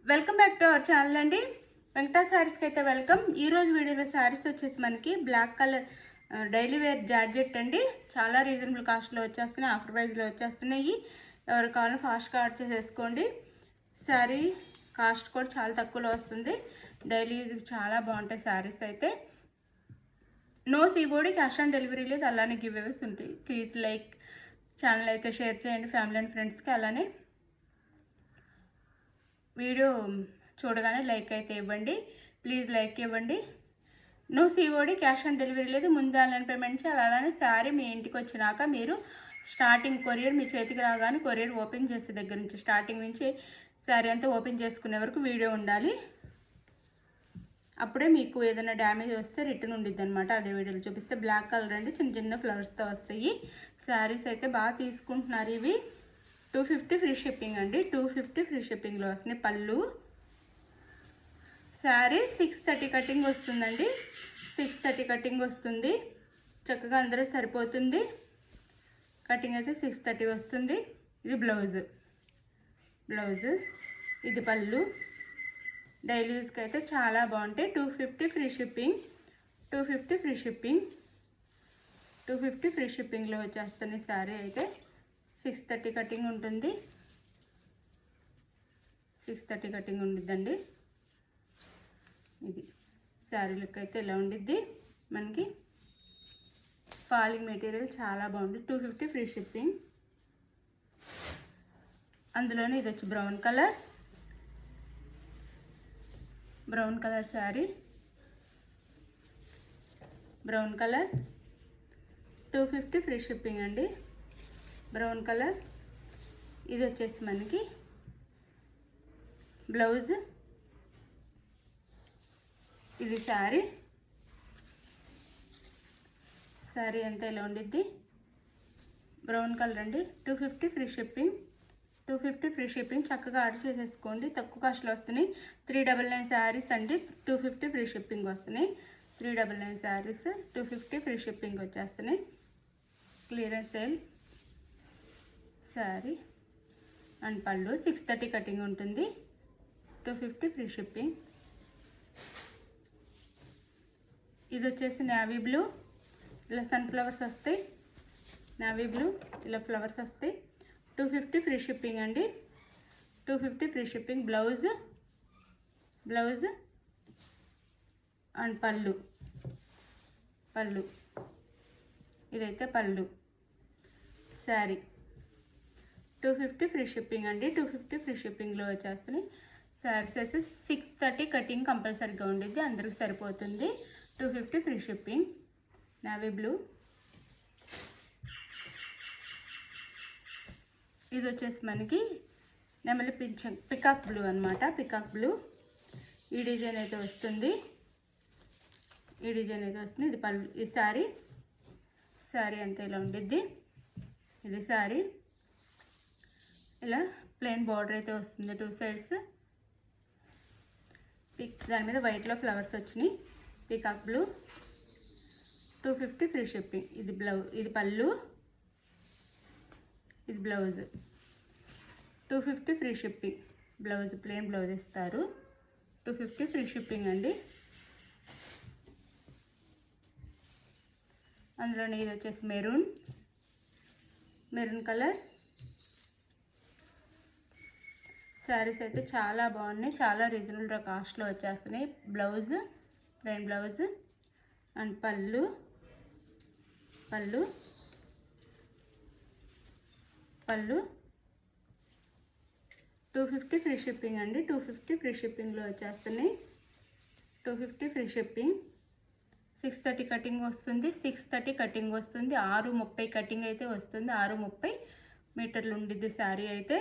Welcome back to our channel అండి. వెంకటా శారీస్కి అయితే వెల్కమ్. ఈరోజు వీడియోలో శారీస్ వచ్చేసి మనకి black colour daily wear georgette అండి. చాలా రీజనబుల్ కాస్ట్లో వచ్చేస్తున్నాయి, ఆఫర్ ప్రైస్లో వచ్చేస్తున్నాయి. ఎవరు కావాలో ఫాస్ట్గా ఆర్డర్ చేసేసుకోండి. శారీ కాస్ట్ కూడా చాలా తక్కువలో వస్తుంది. డైలీ యూజ్కి చాలా బాగుంటాయి శారీస్ అయితే. No COD, cash on delivery లేదు, అలానే గివ్ అవేస్ ఉంటాయి. ప్లీజ్ లైక్ ఛానల్ అయితే షేర్ చేయండి ఫ్యామిలీ అండ్ ఫ్రెండ్స్కి. అలానే వీడియో చూడగానే లైక్ అయితే ఇవ్వండి, ప్లీజ్ లైక్ ఇవ్వండి. No COD, cash on delivery లేదు, ముందు ఆన్లైన్ పేమెంట్ చేయాలి. అలానే శారీ మీ ఇంటికి వచ్చినాక మీరు స్టార్టింగ్ కొరియర్ మీ చేతికి రాగానే కొరియర్ ఓపెన్ చేసే దగ్గర నుంచి స్టార్టింగ్ నుంచి శారీ అంతా ఓపెన్ చేసుకునే వరకు వీడియో ఉండాలి. అప్పుడే మీకు ఏదైనా డ్యామేజ్ వస్తే రిటర్న్ ఉండిద్ది అనమాట. అదే వీడియోలో చూపిస్తే. బ్లాక్ కలర్ అండి, చిన్న చిన్న ఫ్లవర్స్తో వస్తాయి. శారీస్ అయితే బాగా తీసుకుంటున్నారు. ఇవి 250 ఫ్రీ షిప్పింగ్ అండి. 250 ఫ్రీ షిప్పింగ్లో వస్తున్నాయి. పళ్ళు శారీ 630 కటింగ్ వస్తుందండి. 630 కటింగ్ వస్తుంది. చక్కగా అందరూ సరిపోతుంది. కటింగ్ అయితే 630 వస్తుంది. ఇది బ్లౌజ్. ఇది పళ్ళు. డైలీ యూస్కి అయితే చాలా బాగుంటాయి. 250 free shipping. 250 free shipping. 250 free షిప్పింగ్లో వచ్చేస్తుంది. శారీ అయితే 630 కటింగ్ ఉంటుంది. 630 కటింగ్ ఉండిద్దండి. ఇది శారీ లుక్ అయితే ఇలా ఉండిద్ది. మనకి ఫాలింగ్ మెటీరియల్ చాలా బాగుంది. 250 ఫ్రీ షిప్పింగ్. అందులోనే ఇది వచ్చి brown colour sari. Brown colour 250 free shipping అండి. Brown colour. ఇది వచ్చేసి మనకి బ్లౌజ్. ఇది శారీ అంతా ఇలా ఉండిద్ది. బ్రౌన్ కలర్ అండి. 250 ఫ్రీ షిప్పింగ్. 250 free shipping. చక్కగా ఆర్డర్ చేసేసుకోండి. తక్కువ కాస్ట్లో వస్తున్నాయి. 399 శారీస్ అండి. 250 ఫ్రీ షిప్పింగ్ వస్తున్నాయి. 399 శారీస్ 250 ఫ్రీ షిప్పింగ్ వచ్చేస్తున్నాయి. క్లియరెన్స్ సేల్ శారీ అండ్ పళ్ళు. 630 కటింగ్ ఉంటుంది. 250 ఫ్రీ షిప్పింగ్. ఇది వచ్చేసి నేవీ బ్లూ. ఇలా సన్ఫ్లవర్స్ వస్తాయి. నేవీ బ్లూ ఇలా ఫ్లవర్స్ వస్తాయి. 250 ఫ్రీ షిప్పింగ్ అండి. 250 ఫ్రీ షిప్పింగ్. బ్లౌజ్ అండ్ పళ్ళు. ఇదైతే పళ్ళు. శారీ 250 ఫ్రీ షిప్పింగ్ అండి. 250 ఫ్రీ షిప్పింగ్లో వచ్చేస్తున్నాయి. శారీస్ అయితే 630 కటింగ్ కంపల్సరీగా ఉండిద్ది, అందరికి సరిపోతుంది. 250 ఫ్రీ షిప్పింగ్. Navy blue. ఇది వచ్చేసి మనకి నెమలి పికాక్ బ్లూ అనమాట. Peacock blue. ఈ డిజైన్ అయితే వస్తుంది. ఇది పళ్ళు. ఈ శారీ అంతా ఇలా ఉండిద్ది. ఇది శారీ ఇలా ప్లెయిన్ బార్డర్ అయితే వస్తుంది. 2 సైడ్స్ దాని మీద వైట్లో ఫ్లవర్స్ వచ్చినాయి. Peacock blue. 250 free shipping. ఇది పళ్ళు. ఇది blouse. 250 free shipping. Blouse plain blouse ఇస్తారు. 250 ఫ్రీ షిప్పింగ్ అండి. అందులోనే ఇది వచ్చేసి మెరూన్ కలర్. శారీస్ అయితే చాలా బాగున్నాయి. చాలా రీజనబుల్ కాస్ట్లో వచ్చేస్తున్నాయి. బ్లౌజ్ ప్లెయిన్ బ్లౌజ్ అండ్ పళ్ళు 250 ఫ్రీ షిప్పింగ్ అండి. 250 ఫ్రీ షిప్పింగ్లో వచ్చేస్తున్నాయి. 250 ఫ్రీ షిప్పింగ్. 630 కటింగ్ వస్తుంది. 630 కటింగ్ వస్తుంది. 630 కటింగ్ అయితే వస్తుంది. 630 మీటర్లు ఉండిద్ది శారీ అయితే.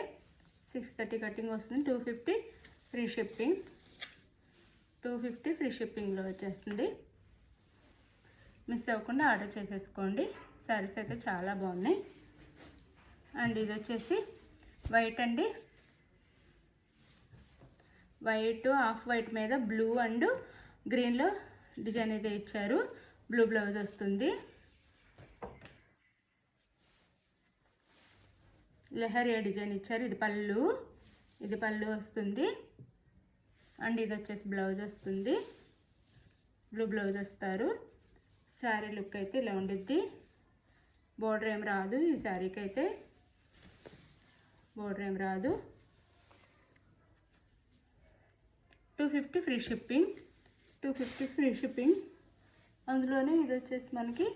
630 కటింగ్ వస్తుంది. 250 ఫ్రీ షిప్పింగ్. 250 ఫ్రీ షిప్పింగ్లో వచ్చేస్తుంది. మిస్ అవ్వకుండా ఆర్డర్ చేసేసుకోండి. శారీస్ అయితే చాలా బాగున్నాయి. అండ్ ఇది వచ్చేసి వైట్ అండి. ఆఫ్ వైట్ మీద బ్లూ అండ్ గ్రీన్లో డిజైన్ అయితే ఇచ్చారు. బ్లూ బ్లౌజ్ వస్తుంది. లెహరియా డిజైన్ ఇచ్చారు. ఇది పళ్ళు వస్తుంది. అండ్ ఇది వచ్చేసి బ్లౌజ్ వస్తుంది, బ్లూ బ్లౌజ్ వస్తారు. శారీ లుక్ అయితే ఇలా ఉండిద్ది. బోర్డర్ ఏం రాదు ఈ శారీకి అయితే, బోర్డర్ ఏం రాదు. 250 ఫ్రీ షిప్పింగ్, 250 ఫ్రీ షిప్పింగ్. అందులోనే ఇది వచ్చేసి మనకి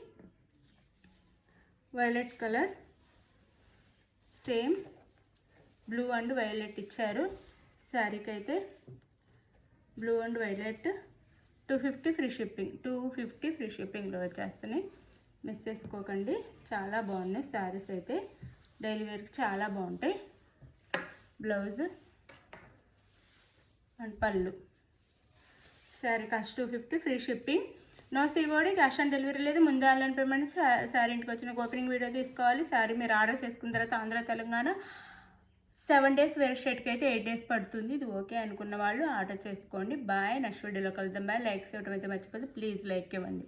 violet colour, same blue and violet ఇచ్చారు శారీకి అయితే. Blue and violet 250 free shipping, 250 free షిప్పింగ్లో వచ్చేస్తున్నాయి. మిస్ చేసుకోకండి, చాలా బాగున్నాయి శారీస్ అయితే, డైలీ వేర్కి చాలా బాగుంటాయి. Blouse and pallu. Sari cost 250 free shipping. No COD, cash on delivery లేదు. ముందు ఆన్లైన్ పేమెంట్. శారీ ఇంటికి వచ్చిన ఓపెనింగ్ వీడియో తీసుకోవాలి. శారీ మీరు ఆర్డర్ చేసుకున్న తర్వాత ఆంధ్ర తెలంగాణ 7 డేస్, వేరే స్టేట్కి అయితే 8 డేస్ పడుతుంది. ఇది ఓకే అనుకున్న వాళ్ళు ఆర్డర్ చేసుకోండి. బాయ్, నెక్స్ట్ వీడియోలో కలుద్దాం. బాయ్. లైక్ చేయడం అయితే మర్చిపోతే ప్లీజ్ లైక్ ఇవ్వండి.